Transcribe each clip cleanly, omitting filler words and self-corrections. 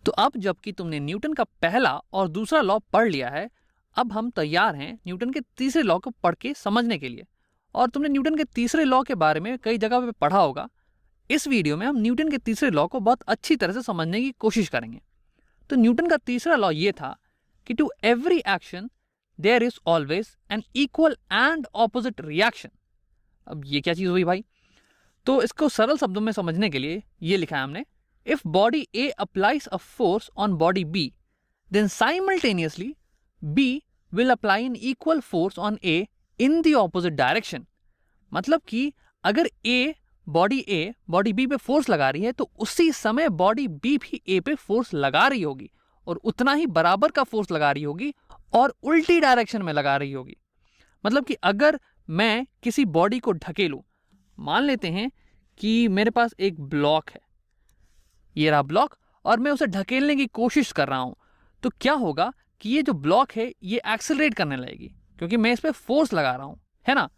तो अब जबकि तुमने न्यूटन का पहला और दूसरा लॉ पढ़ लिया है, अब हम तैयार हैं न्यूटन के तीसरे लॉ को पढ़ के समझने के लिए। और तुमने न्यूटन के तीसरे लॉ के बारे में कई जगह पे पढ़ा होगा। इस वीडियो में हम न्यूटन के तीसरे लॉ को बहुत अच्छी तरह से समझने की कोशिश करेंगे। तो न्यूटन का तीसरा लॉ ये था कि to every action there is always an equal and opposite reaction. अब ये क्या चीज हुई भाई? तो इसको सरल शब्दों में समझने के लिए ये लिखा है हमने, if body A applies a force on body B, then simultaneously B will apply an equal force on A in the opposite direction. मतलब कि अगर बॉडी बी पे फोर्स लगा रही है तो उसी समय बॉडी बी भी ए पे फोर्स लगा रही होगी और उतना ही बराबर का फोर्स लगा रही होगी और उल्टी डायरेक्शन में लगा रही होगी। मतलब कि अगर मैं किसी बॉडी को ढकेलूं, मान लेते हैं कि मेरे पास एक ब्लॉक है, ये रहा ब्लॉक, और मैं उसे ढकेलने की कोशिश कर रहा हूं, तो क्या होगा कि ये जो ब्लॉक है ये एक्सेलरेट करने लगेगी क्योंकि मैं इस पर फोर्स लगा रहा हूं, है ना।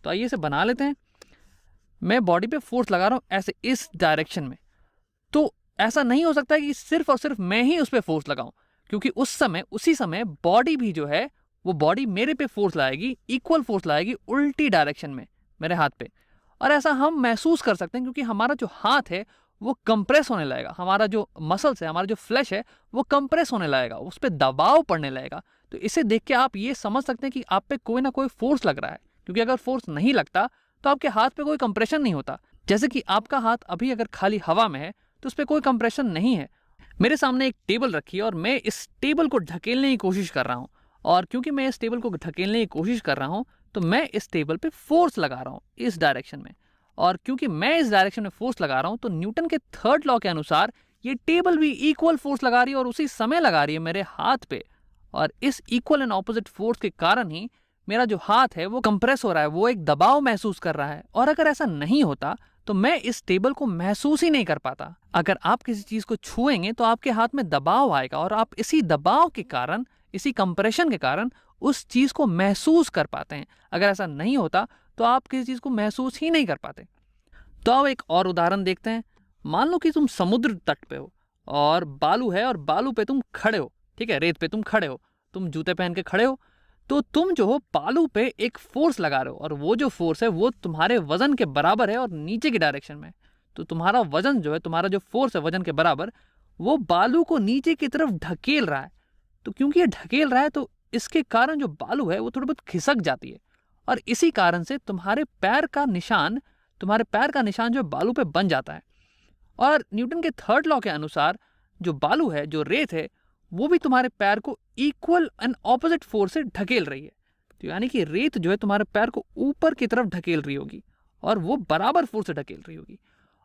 तो आइए इसे बना लेते हैं। मैं बॉडी पे फोर्स लगा रहा हूं ऐसे इस डायरेक्शन में, तो ऐसा नहीं हो सकता कि सिर्फ और सिर्फ मैं ही उस पर फोर्स लगाऊं, क्योंकि उसी समय बॉडी भी जो है वो बॉडी मेरे पे फोर्स लाएगी, इक्वल फोर्स लाएगी उल्टी डायरेक्शन में मेरे हाथ पे। और ऐसा हम महसूस कर सकते हैं क्योंकि हमारा जो हाथ है वो कंप्रेस होने लगेगा, हमारा जो मसल्स है, हमारा जो फ्लैश है वो कंप्रेस होने लगेगा, उस पर दबाव पड़ने लगेगा। तो इसे देख के आप ये समझ सकते हैं कि आप पे कोई ना कोई फोर्स लग रहा है, क्योंकि अगर फोर्स नहीं लगता तो आपके हाथ पे कोई कंप्रेशन नहीं होता। जैसे कि आपका हाथ अभी अगर खाली हवा में है तो उस पर कोई कंप्रेशन नहीं है। मेरे सामने एक टेबल रखी है और मैं इस टेबल को ढकेलने की कोशिश कर रहा हूँ, और क्योंकि मैं इस टेबल को ढकेलने की कोशिश कर रहा हूँ तो मैं इस टेबल पे फोर्स लगा रहा हूँ इस डायरेक्शन में। और क्योंकि मैं इस डायरेक्शन में फोर्स लगा रहा हूँ तो न्यूटन के थर्ड लॉ के अनुसार ये टेबल भी इक्वल फोर्स लगा रही है और उसी समय लगा रही है मेरे हाथ पे। और इस इक्वल एंड ऑपोजिट फोर्स के कारण ही मेरा जो हाथ है वो कंप्रेस हो रहा है, वो एक दबाव महसूस कर रहा है। और अगर ऐसा नहीं होता तो मैं इस टेबल को महसूस ही नहीं कर पाता। अगर आप किसी चीज को छुएंगे तो आपके हाथ में दबाव आएगा और आप इसी दबाव के कारण, इसी कंप्रेशन के कारण उस चीज को महसूस कर पाते हैं। अगर ऐसा नहीं होता तो आप किसी चीज को महसूस ही नहीं कर पाते। तो अब एक और उदाहरण देखते हैं। मान लो कि तुम समुद्र तट पे हो और बालू है और बालू पे तुम खड़े हो, ठीक है, रेत पे तुम खड़े हो, तुम जूते पहन के खड़े हो, तो तुम जो हो बालू पे एक फोर्स लगा रहे हो और वो जो फोर्स है वो तुम्हारे वजन के बराबर है और नीचे की डायरेक्शन में। तो तुम्हारा वजन जो है, तुम्हारा जो फोर्स है वजन के बराबर, वो बालू को नीचे की तरफ ढकेल रहा है। तो क्योंकि ये ढकेल रहा है तो इसके कारण जो बालू है वो थोड़ी बहुत खिसक जाती है और इसी कारण से तुम्हारे पैर का निशान जो बालू पे बन जाता है। और न्यूटन के थर्ड लॉ के अनुसार जो बालू है, जो रेत है, वो भी तुम्हारे पैर को इक्वल एंड ऑपोजिट फोर्स से ढकेल रही है। तो यानी कि रेत जो है तुम्हारे पैर को ऊपर की तरफ ढकेल रही होगी और वो बराबर फोर्स से ढकेल रही होगी।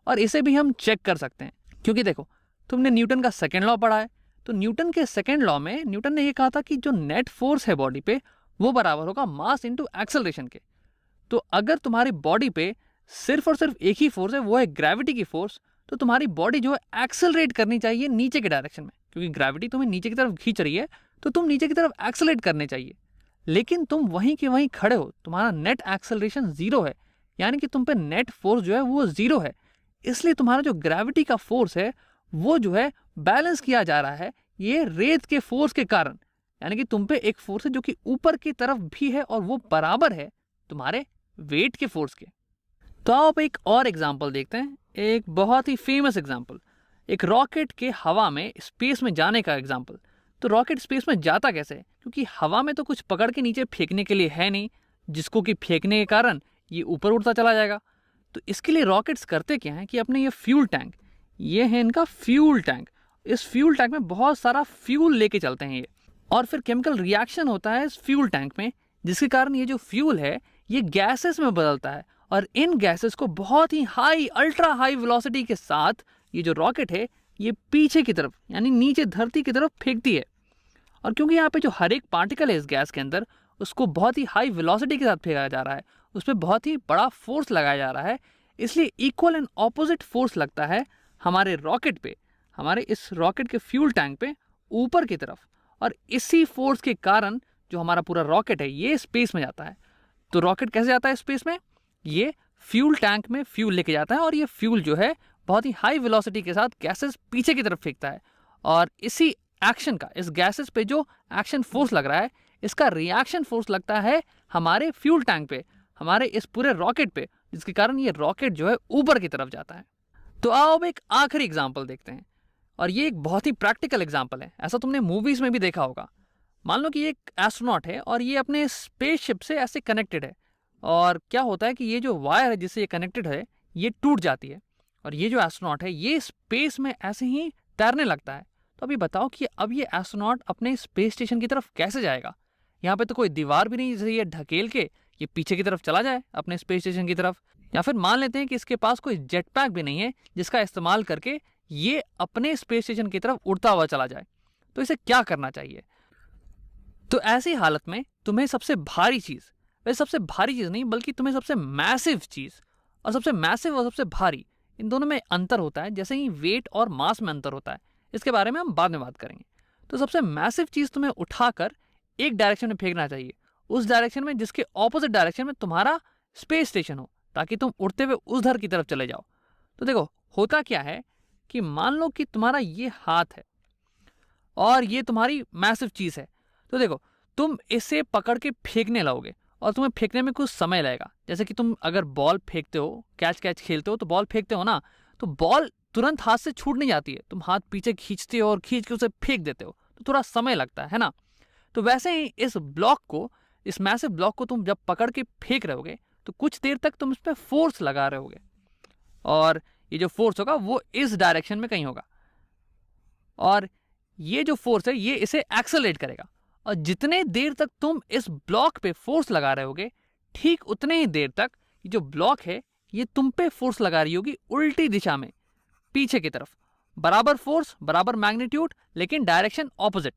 और इसे भी हम चेक कर सकते हैं क्योंकि देखो, तुमने न्यूटन का सेकेंड लॉ पढ़ा है। तो न्यूटन के सेकेंड लॉ में न्यूटन ने यह कहा था कि जो नेट फोर्स है बॉडी पे वो बराबर होगा मास इंटू एक्सेलरेशन के। तो अगर तुम्हारी बॉडी पे सिर्फ और सिर्फ एक ही फोर्स है, वो है ग्रेविटी की फोर्स, तो तुम्हारी बॉडी जो है एक्सेलरेट करनी चाहिए नीचे के डायरेक्शन में, क्योंकि ग्रेविटी तुम्हें नीचे की तरफ खींच रही है तो तुम नीचे की तरफ एक्सेलरेट करने चाहिए। लेकिन तुम वहीं के वहीं खड़े हो, तुम्हारा नेट एक्सेलरेशन जीरो है, यानी कि तुम पे नेट फोर्स जो है वो जीरो है। इसलिए तुम्हारा जो ग्रेविटी का फोर्स है वो जो है बैलेंस किया जा रहा है ये रेत के फोर्स के कारण। यानी कि तुम पे एक फोर्स है जो कि ऊपर की तरफ भी है और वो बराबर है तुम्हारे वेट के फोर्स के। तो आप एक और एग्जाम्पल देखते हैं, एक बहुत ही फेमस एग्जाम्पल, एक रॉकेट के हवा में स्पेस में जाने का एग्जाम्पल। तो रॉकेट स्पेस में जाता कैसे है? क्योंकि हवा में तो कुछ पकड़ के नीचे फेंकने के लिए है नहीं, जिसको कि फेंकने के कारण ये ऊपर उड़ता चला जाएगा। तो इसके लिए रॉकेट्स करते क्या है कि अपने ये फ्यूल टैंक, ये है इनका फ्यूल टैंक, इस फ्यूल टैंक में बहुत सारा फ्यूल लेके चलते हैं ये, और फिर केमिकल रिएक्शन होता है इस फ्यूल टैंक में, जिसके कारण ये जो फ्यूल है ये गैसेस में बदलता है और इन गैसेस को बहुत ही हाई, अल्ट्रा हाई वेलोसिटी के साथ ये जो रॉकेट है ये पीछे की तरफ, यानी नीचे धरती की तरफ फेंकती है। और क्योंकि यहाँ पे जो हर एक पार्टिकल है इस गैस के अंदर, उसको बहुत ही हाई वेलोसिटी के साथ फेंका जा रहा है, उस पर बहुत ही बड़ा फोर्स लगाया जा रहा है, इसलिए इक्वल एंड ऑपोजिट फोर्स लगता है हमारे रॉकेट पे, हमारे इस रॉकेट के फ्यूल टैंक पे ऊपर की तरफ। और इसी फोर्स के कारण जो हमारा पूरा रॉकेट है ये स्पेस में जाता है। तो रॉकेट कैसे जाता है स्पेस में? ये फ्यूल टैंक में फ्यूल लेके जाता है और ये फ्यूल जो है बहुत ही हाई वेलोसिटी के साथ गैसेस पीछे की तरफ फेंकता है और इसी एक्शन का, इस गैसेस पे जो एक्शन फोर्स लग रहा है, इसका रिएक्शन फोर्स लगता है हमारे फ्यूल टैंक पे, हमारे इस पूरे रॉकेट पे, जिसके कारण ये रॉकेट जो है ऊपर की तरफ जाता है। तो आओ अब एक आखिरी एग्जाम्पल देखते हैं, और ये एक बहुत ही प्रैक्टिकल एग्जाम्पल है। ऐसा तुमने मूवीज में भी देखा होगा। मान लो कि एक एस्ट्रोनॉट है और ये अपने स्पेसशिप से ऐसे कनेक्टेड है, और क्या होता है कि ये जो वायर है जिससे ये कनेक्टेड है, ये टूट जाती है, और ये जो एस्ट्रोनॉट है ये स्पेस में ऐसे ही तैरने लगता है। तो अभी बताओ कि अब ये एस्ट्रोनॉट अपने स्पेस स्टेशन की तरफ कैसे जाएगा? यहाँ पे तो कोई दीवार भी नहीं जिसे ये ढकेल के ये पीछे की तरफ चला जाए अपने स्पेस स्टेशन की तरफ। या फिर मान लेते हैं कि इसके पास कोई जेट पैक भी नहीं है जिसका इस्तेमाल करके ये अपने स्पेस स्टेशन की तरफ उड़ता हुआ चला जाए। तो इसे क्या करना चाहिए? तो ऐसी हालत में तुम्हें सबसे भारी चीज, वैसे सबसे भारी चीज नहीं बल्कि तुम्हें सबसे मैसिव चीज, और सबसे मैसिव और सबसे भारी, इन दोनों में अंतर होता है, जैसे ही वेट और मास में अंतर होता है। इसके बारे में हम बाद में बात करेंगे। तो सबसे मैसिव चीज तुम्हें उठाकर एक डायरेक्शन में फेंकना चाहिए, उस डायरेक्शन में जिसके ऑपोजिट डायरेक्शन में तुम्हारा स्पेस स्टेशन हो, ताकि तुम उड़ते हुए उस धर की तरफ चले जाओ। तो देखो होता क्या है कि मान लो कि तुम्हारा ये हाथ है और ये तुम्हारी मैसिव चीज है। तो देखो तुम इसे पकड़ के फेंकने लगोगे और तुम्हें फेंकने में कुछ समय लगेगा। जैसे कि तुम अगर बॉल फेंकते हो, कैच खेलते हो, तो बॉल फेंकते हो ना, तो बॉल तुरंत हाथ से छूट नहीं जाती है, तुम हाथ पीछे खींचते हो और खींच के उसे फेंक देते हो, तो थोड़ा समय लगता है ना। तो वैसे ही इस ब्लॉक को, इस मैसिव ब्लॉक को तुम जब पकड़ के फेंक रहोगे तो कुछ देर तक तुम इस पर फोर्स लगा रहे होगे, और ये जो फोर्स होगा वो इस डायरेक्शन में कहीं होगा, और ये जो फोर्स है ये इसे एक्सेलरेट करेगा। और जितने देर तक तुम इस ब्लॉक पे फोर्स लगा रहे होगे, ठीक उतने ही देर तक ये जो ब्लॉक है ये तुम पे फोर्स लगा रही होगी उल्टी दिशा में, पीछे की तरफ। बराबर फोर्स, बराबर मैग्नीट्यूड, लेकिन डायरेक्शन ऑपोजिट।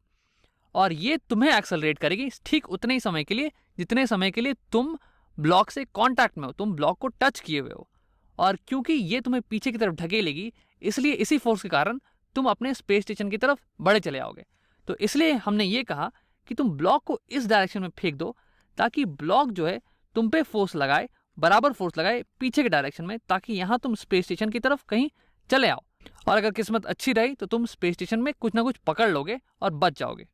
और ये तुम्हें एक्सेलरेट करेगी ठीक उतने ही समय के लिए जितने समय के लिए तुम ब्लॉक से कांटेक्ट में हो, तुम ब्लॉक को टच किए हुए हो। और क्योंकि ये तुम्हें पीछे की तरफ ढकेलेगी, इसलिए इसी फोर्स के कारण तुम अपने स्पेस स्टेशन की तरफ बढ़े चले आओगे। तो इसलिए हमने ये कहा कि तुम ब्लॉक को इस डायरेक्शन में फेंक दो, ताकि ब्लॉक जो है तुम पे फोर्स लगाए, बराबर फोर्स लगाए पीछे के डायरेक्शन में, ताकि यहाँ तुम स्पेस स्टेशन की तरफ कहीं चले आओ। और अगर किस्मत अच्छी रही तो तुम स्पेस स्टेशन में कुछ ना कुछ पकड़ लोगे और बच जाओगे।